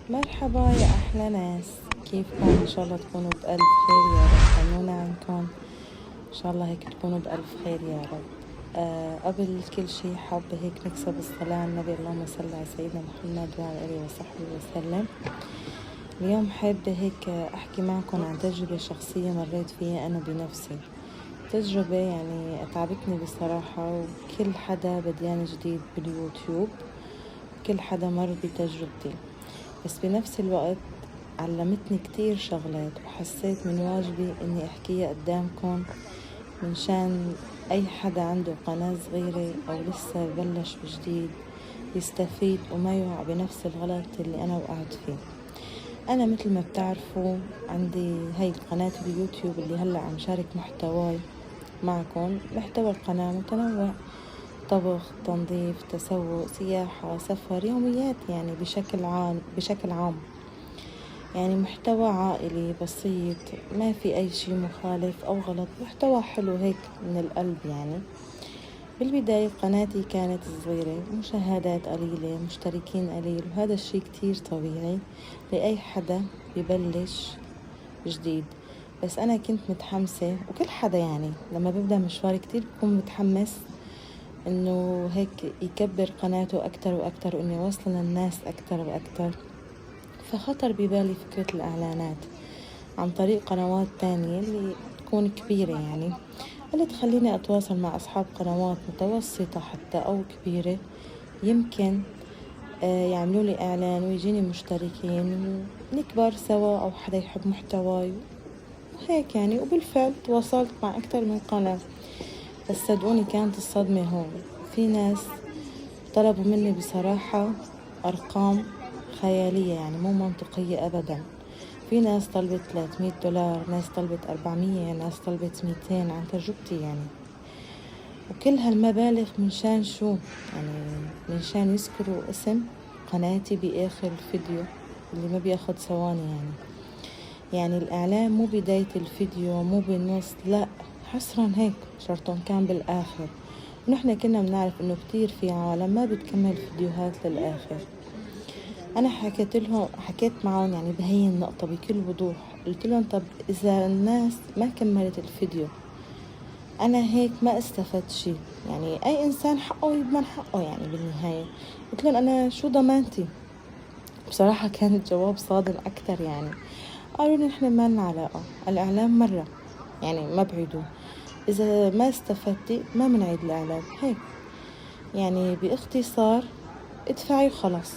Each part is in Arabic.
مرحبا يا أحلى ناس، كيفكم؟ إن شاء الله تكونوا بألف خير يا رب. طمنونا عنكم، إن شاء الله هيك تكونوا بألف خير يا رب. قبل كل شي حابة هيك نكسب الصلاة على النبي، اللهم صل على سيدنا محمد وعلى آله وصحبه وسلم. اليوم حابة هيك أحكي معكم عن تجربة شخصية مريت فيها أنا بنفسي. تجربة يعني أتعبتني بصراحة، وكل حدا بديان جديد باليوتيوب، كل حدا مر بتجربتي، بس بنفس الوقت علمتني كتير شغلات، وحسيت من واجبي اني احكيها قدامكم من شان اي حدا عنده قناة صغيرة او لسه بلش بجديد يستفيد وما يوقع بنفس الغلط اللي انا وقعت فيه. انا مثل ما بتعرفوا عندي هاي قناة اليوتيوب اللي هلأ عم شارك محتواي معكم. محتوى القناة متنوع: طبخ، تنظيف، تسوق، سياحة، سفر، يوميات، يعني بشكل عام يعني محتوى عائلي بسيط، ما في أي شي مخالف أو غلط، محتوى حلو هيك من القلب يعني. بالبداية قناتي كانت صغيرة، مشاهدات قليلة، مشتركين قليل، وهذا الشي كتير طبيعي لأي حدا ببلش جديد. بس أنا كنت متحمسة، وكل حدا يعني لما ببدأ مشوار كتير بكون متحمس إنه هيك يكبر قناته أكتر وأكتر، وإنه يوصل للناس أكتر وأكتر. فخطر ببالي فكرة الإعلانات عن طريق قنوات تانية اللي تكون كبيرة، يعني اللي تخليني أتواصل مع أصحاب قنوات متوسطة حتى أو كبيرة، يمكن يعملوا لي إعلان ويجيني مشتركين ونكبر سوا، أو حدا يحب محتواي وهيك يعني. وبالفعل تواصلت مع أكتر من قناة، بس صدقوني كانت الصدمة هون. في ناس طلبوا مني بصراحة أرقام خيالية، يعني مو منطقية أبدا. في ناس طلبت $300، ناس طلبت 400، ناس طلبت 200 عن تجربتي يعني. وكل هالمبالغ من شان شو؟ يعني من شان يذكروا اسم قناتي بآخر الفيديو اللي ما بياخد ثواني يعني الإعلان مو بداية الفيديو، مو بالنص، لا، حصرا هيك شرطهم كان بالآخر. ونحن كنا بنعرف إنه كتير في عالم ما بتكمل فيديوهات للآخر. أنا حكيت معهم يعني بهي النقطة بكل وضوح. قلت لهم طب إذا الناس ما كملت الفيديو أنا هيك ما استفدت شي، يعني أي إنسان حقه يضمن حقه يعني بالنهاية. قلت لهم أنا شو ضمانتي؟ بصراحة كان الجواب صادم أكتر يعني. قالوا لي نحن ما لنا علاقة، الإعلان مرة يعني ما بعيدوه، إذا ما استفدتي ما منعيد الإعلان هيك يعني. باختصار ادفعي وخلاص،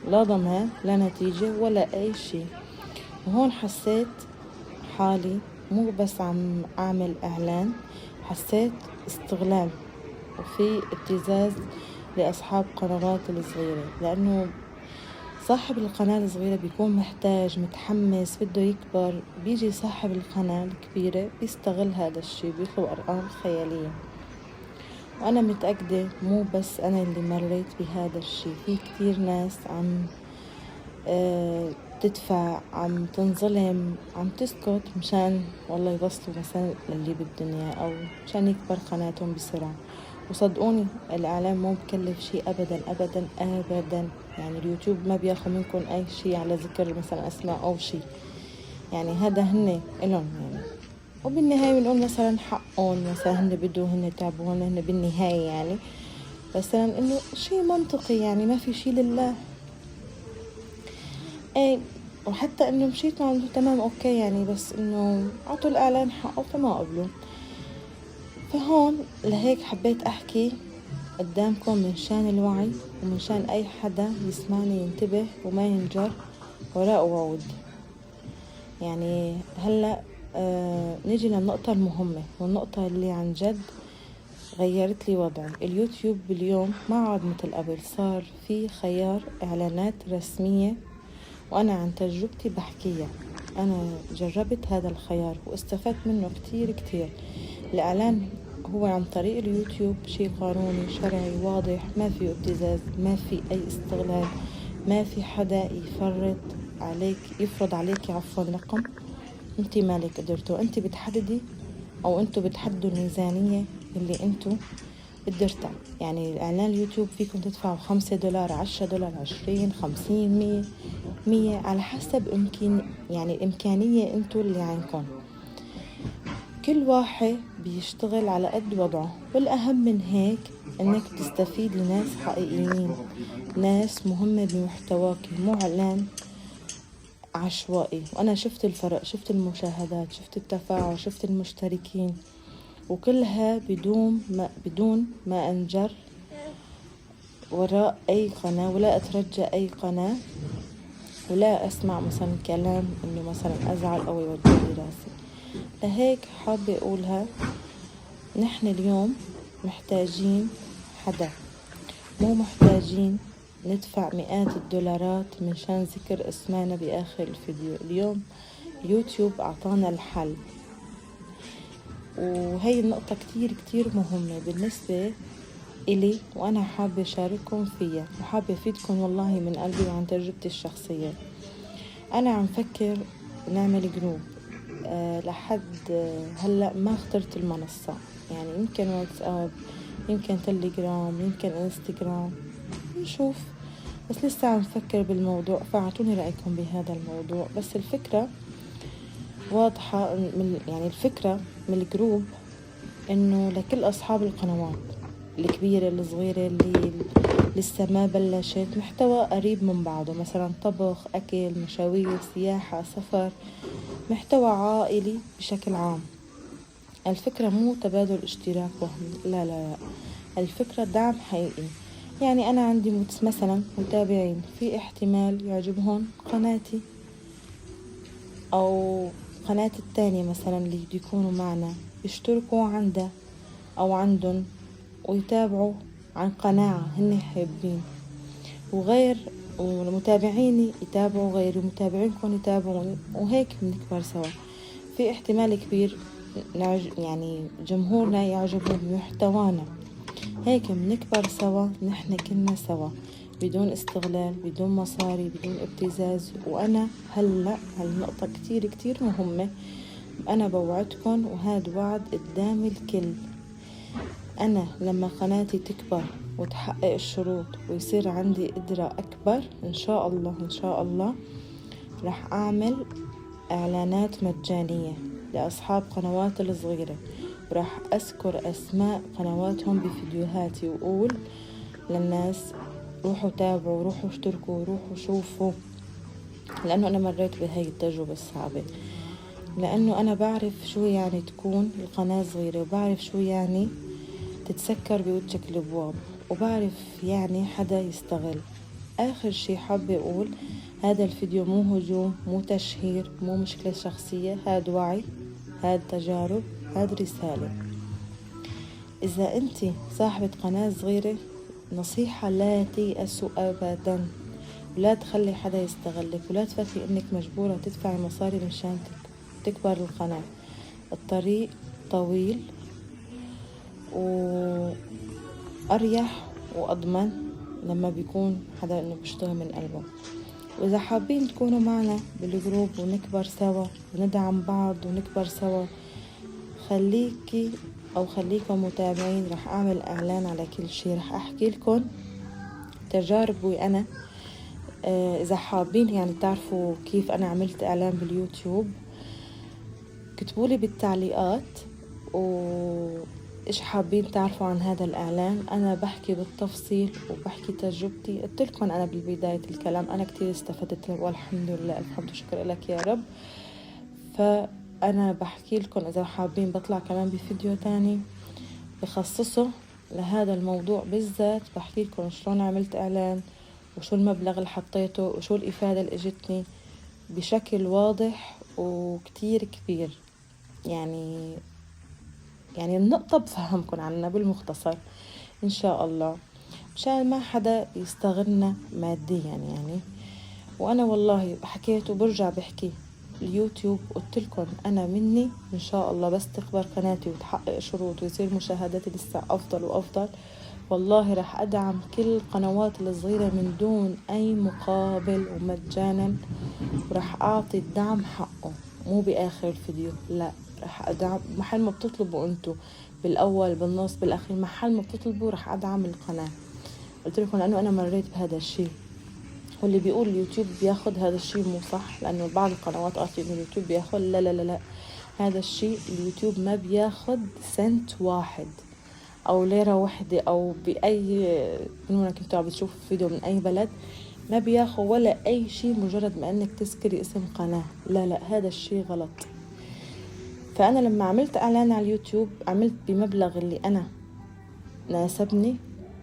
لا ضمان لا نتيجة ولا أي شي. وهون حسيت حالي مو بس عم أعمل إعلان، حسيت استغلال وفي ابتزاز لأصحاب قنوات الصغيرة، لأنه صاحب القناة الصغيرة بيكون محتاج متحمس بده يكبر، بيجي صاحب القناة الكبيرة بيستغل هذا الشي، بيطلب أرقام خيالية. وأنا متأكدة مو بس أنا اللي مريت بهذا الشي، في كتير ناس عم تدفع، عم تنظلم، عم تسكت مشان والله يوصلوا مثلا للي بالدنيا، أو مشان يكبر قناتهم بسرعة. وصدقوني الإعلام مو بكلف شي أبدا أبدا أبدا، يعني اليوتيوب ما بياخذ منكم أي شي على ذكر مثلا أسماء أو شي، يعني هذا هن إلهم يعني. وبالنهاية بنقول مثلا حقهم، مثلا هن بدو، هن تعبوا، هن بالنهاية يعني مثلا إنه شي منطقي، يعني ما في شي لله ايه. وحتى انه مشيت معه تمام اوكي يعني، بس انه عطوا الاعلان حقه فما قبلوا. فهون لهيك حبيت احكي قدامكم من شان الوعي، ومن شان اي حدا يسمعني ينتبه وما ينجر وراء وعود. يعني هلأ نيجي للنقطة المهمة، والنقطة اللي عن جد غيرت لي وضعي. اليوتيوب باليوم ما عاد مثل قبل، صار في خيار إعلانات رسمية، وأنا عن تجربتي بحكيها. أنا جربت هذا الخيار واستفدت منه كتير كتير. الإعلان هو عن طريق اليوتيوب شيء قانوني شرعي واضح، ما فيه ابتزاز، ما في أي استغلال، ما في حدا يفرض عليك رقم انت مالك قدرته. انت بتحددي، او انتو بتحددوا الميزانية اللي انتو الدرتا. يعني إعلان اليوتيوب فيكم تدفعوا $5 $10 20 50 100 على حسب يعني الإمكانية انتو اللي عندكم. كل واحد بيشتغل على قد وضعه، والأهم من هيك انك تستفيد لناس حقيقيين، ناس مهمة بمحتواك، مو إعلان عشوائي. وأنا شفت الفرق، شفت المشاهدات، شفت التفاعل، شفت المشتركين، وكلها بدون ما أنجر وراء أي قناة، ولا أترجى أي قناة، ولا أسمع مثلا كلام إنه مثلا أزعل أو يوجع لي راسي. لهيك حابة أقولها، نحن اليوم محتاجين حدا، مو محتاجين ندفع مئات الدولارات من شان ذكر اسمنا بآخر الفيديو. اليوم يوتيوب أعطانا الحل، وهي النقطة كتير كتير مهمة بالنسبة إلي، وأنا حابة أشارككم فيها وحابة أفيدكم والله من قلبي وعن تجربتي الشخصية. أنا عم فكر نعمل جروب لحد هلأ ما اخترت المنصة، يعني يمكن واتساب، يمكن تليجرام، يمكن انستغرام، نشوف. بس لسه عم فكر بالموضوع، فاعطوني رأيكم بهذا الموضوع. بس الفكرة واضحة، يعني الفكرة من الجروب إنه لكل أصحاب القنوات الكبيرة الصغيرة اللي لسه ما بلشت، محتوى قريب من بعضه، مثلا طبخ، أكل، مشاوير، سياحة، سفر، محتوى عائلي بشكل عام. الفكرة مو تبادل اشتراك وهمي، لا لا لا، الفكرة دعم حقيقي. يعني أنا عندي مثلا متابعين، في احتمال يعجبهم قناتي أو قناة التانية مثلا اللي يكونوا معنا، يشتركوا عنده أو عندهم ويتابعوا عن قناعة هن حابين، وغير ومتابعيني يتابعوا غيري، ومتابعينكم يتابعوني، وهيك بنكبر سوا. في احتمال كبير يعني جمهورنا يعجبون محتوانا، هيك بنكبر سوا، نحن كلنا سوا، بدون استغلال، بدون مصاري، بدون ابتزاز. وأنا هلأ هالنقطة كتير كتير مهمة، أنا بوعدكم وهاد وعد قدام الكل، أنا لما قناتي تكبر وتحقق الشروط ويصير عندي قدرة أكبر إن شاء الله، إن شاء الله رح أعمل إعلانات مجانية لأصحاب قنوات الصغيرة، ورح أذكر أسماء قنواتهم بفيديوهاتي وأقول للناس روحوا تابعوا، روحوا اشتركوا، روحوا شوفوا. لأنه أنا مريت بهاي التجربة الصعبة، لأنه أنا بعرف شو يعني تكون القناة صغيرة، وبعرف شو يعني تتسكر بوجهك الابواب، وبعرف يعني حدا يستغل. اخر شي حابة اقول، هذا الفيديو مو هجوم، مو تشهير، مو مشكلة شخصية، هاد وعي، هاد تجارب، هاد رسالة. اذا انتي صاحبة قناة صغيرة، نصيحة لا تيأسوا ابدا، ولا تخلي حدا يستغلك، ولا تفكري انك مجبورة تدفعي مصاري مشان تكبر القناة. الطريق طويل وأريح وأضمن لما بيكون حدا إنه بيشتغل من قلبه. وإذا حابين تكونوا معنا بالجروب ونكبر سوا وندعم بعض ونكبر سوا، خليكي أو خليكم متابعين، رح أعمل إعلان على كل شي، رح أحكي لكم تجاربي أنا. إذا حابين يعني تعرفوا كيف أنا عملت إعلان باليوتيوب، كتبولي بالتعليقات إيش حابين تعرفوا عن هذا الإعلان. أنا بحكي بالتفصيل وبحكي تجربتي. قلت لكم أنا بالبداية الكلام أنا كتير استفدت والحمد لله، الحمد وشكر لك يا رب. فأنا بحكي لكم إذا حابين بطلع كمان بفيديو تاني بخصصه لهذا الموضوع بالذات، بحكي لكم شلون عملت إعلان، وشو المبلغ اللي حطيته، وشو الإفادة اللي اجتني بشكل واضح وكتير كبير. يعني النقطة بفهمكن عنها بالمختصر إن شاء الله، مشان ما حدا يستغلنا ماديا يعني. وأنا والله حكيت وبرجع بحكي، اليوتيوب قلتلكن أنا مني إن شاء الله بس تكبر قناتي وتحقق شروط ويصير مشاهداتي لسه أفضل وأفضل، والله رح أدعم كل القنوات الصغيرة من دون أي مقابل ومجانا، ورح أعطي الدعم حقه، مو بآخر الفيديو، لا رح أدعم محل ما بتطلبوا انتو بالأول بالنص بالأخير، محل ما بتطلبوا رح أدعم القناة. قلت لكم لأنه أنا مريت بهذا الشيء، واللي بيقول اليوتيوب بياخد هذا الشيء مو صح، لأنه بعض القنوات قالت إنه اليوتيوب بياخد. لا لا لا لا، هذا الشيء اليوتيوب ما بياخد سنت واحد أو ليرة واحدة أو بأي من هنا كنتوا عم بتشوفوا فيديو من أي بلد، ما بياخد ولا أي شيء مجرد ما أنك تذكري اسم قناة. لا لا، هذا الشيء غلط. فأنا لما عملت إعلان على اليوتيوب عملت بمبلغ اللي أنا ناسبني،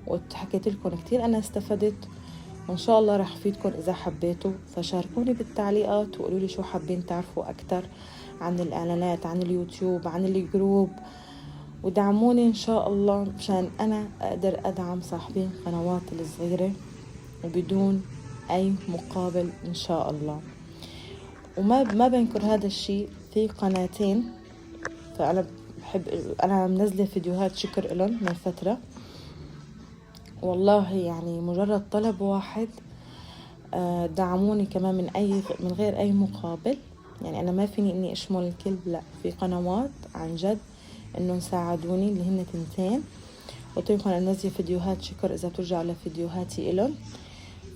وحكيت لكم كتير أنا استفدت، وإن شاء الله رح أفيدكم إذا حبيتوا. فشاركوني بالتعليقات وقولوا لي شو حابين تعرفوا أكتر عن الإعلانات، عن اليوتيوب، عن الجروب، ودعموني إن شاء الله مشان أنا أقدر أدعم صاحبين قنوات الصغيرة وبدون أي مقابل إن شاء الله. وما بنكر هذا الشيء، في قناتين فأنا بحب، أنا منزلة فيديوهات شكر لهم من فترة، والله يعني مجرد طلب واحد دعموني كمان من غير أي مقابل. يعني أنا ما فيني إني أشمل الكل، لا، في قنوات عن جد إنه ساعدوني اللي هن تنتين. قلت لكم أنا منزلة فيديوهات شكر، إذا بترجعوا لفيديوهاتي إلهم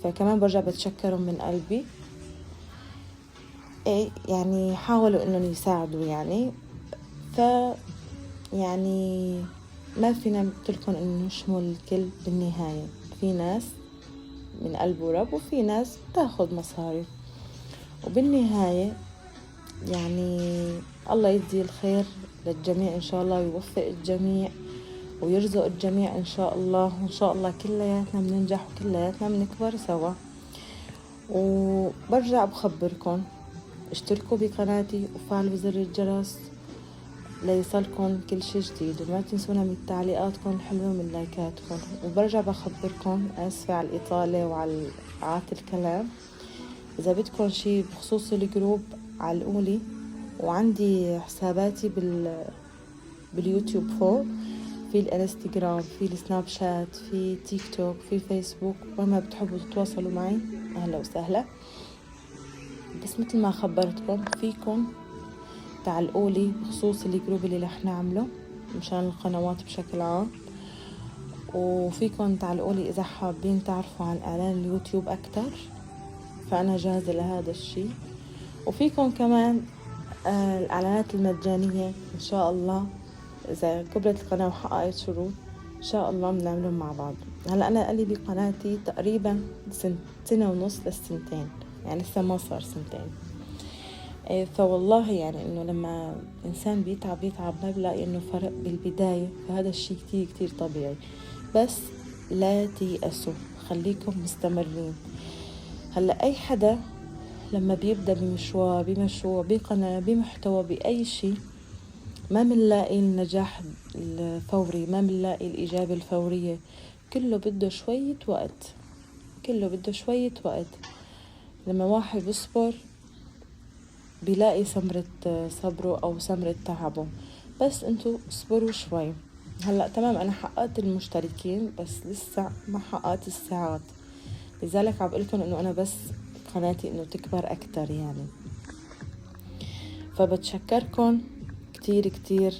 فكمان برجع بتشكرهم من قلبي. إيه يعني حاولوا إنهم يساعدوا يعني، يعني ما فينا قلتلكم إنه نشمل الكل. بالنهاية في ناس من قلب ورب وفي ناس تاخد مصاري، وبالنهاية يعني الله يجزي الخير للجميع إن شاء الله، ويوفق الجميع ويرزق الجميع إن شاء الله. وإن شاء الله كلياتنا بننجح وكلياتنا بنكبر سوا. وبرجع بخبركم اشتركوا بقناتي وفعلوا زر الجرس ليصلكم كل شي جديد، وما تنسونا من تعليقاتكم الحلوة ومن لايكاتكم. وبرجع بخبركم، آسفة على الإطالة وعلى الكلام، إذا بدكم شي بخصوص الجروب علقولي، وعندي حساباتي باليوتيوب فوق، في الانستغرام، في السناب شات، في تيك توك، في فيسبوك، وما بتحبوا تتواصلوا معي أهلا وسهلا. بس مثل ما خبرتكم فيكم تعلقولي بخصوص الجروب اللي رح نعمله مشان القنوات بشكل عام، وفيكم تعلقولي إذا حابين تعرفوا عن إعلان اليوتيوب أكتر، فأنا جاهزة لهذا الشي. وفيكم كمان الإعلانات المجانية إن شاء الله، إذا كبرت القناة وحققت شروط إن شاء الله بنعملهم مع بعض. هلأ أنا قلي بقناتي تقريبا سنة ونص للسنتين، يعني لسه ما صار سنتين. فوالله يعني إنه لما إنسان بيتعب ما بلاقي إنه فرق بالبداية، فهذا الشيء كتير كتير طبيعي. بس لا تيأسوا، خليكم مستمرين. هلأ أي حدا لما بيبدأ بمشوار، بقناة، بمحتوى، بأي شيء، ما منلاقي النجاح الفوري، ما منلاقي الإجابة الفورية، كله بده شوية وقت. لما واحد بيصبر بيلاقي ثمرة صبره أو ثمرة تعبه. بس انتو اصبروا شوي. هلأ تمام أنا حققت المشتركين بس لسه ما حققت الساعات، لذلك عم بقولكم إنه أنا بس قناتي إنه تكبر أكتر يعني. فبتشكركم كتير كتير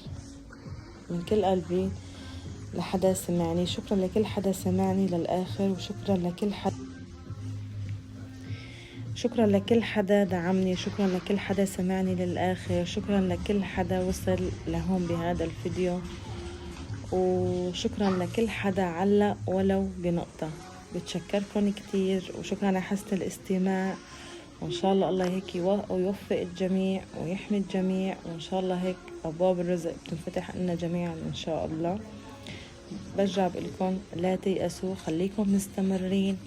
من كل قلبي لحدا سمعني. شكرا لكل حدا سمعني للآخر، وشكرا لكل حدا دعمني، شكرا لكل حدا سمعني للآخر، شكرا لكل حدا وصل لهون بهذا الفيديو، وشكرا لكل حدا علق ولو بنقطة. بتشكركم كتير، وشكرا على حسن الاستماع. وإن شاء الله الله هيك يوفق الجميع ويحمي الجميع، وإن شاء الله هيك أبواب الرزق بتنفتح لنا جميعا إن شاء الله. برجع بقولكم لا تيأسوا، خليكم مستمرين،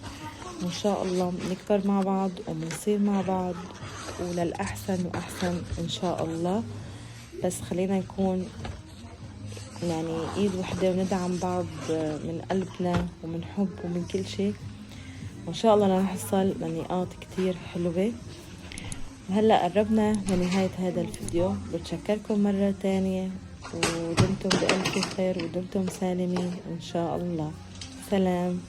وإن شاء الله بنكبر مع بعض وبنصير مع بعض وللأحسن وأحسن إن شاء الله. بس خلينا نكون يعني إيد وحدة وندعم بعض من قلبنا ومن حب ومن كل شيء، وإن شاء الله رح نوصل لنقاط كتير حلوة. هلأ قربنا لنهاية هذا الفيديو. بتشكركم مرة تانية، ودمتم بألف خير ودمتم سالمين إن شاء الله. سلام.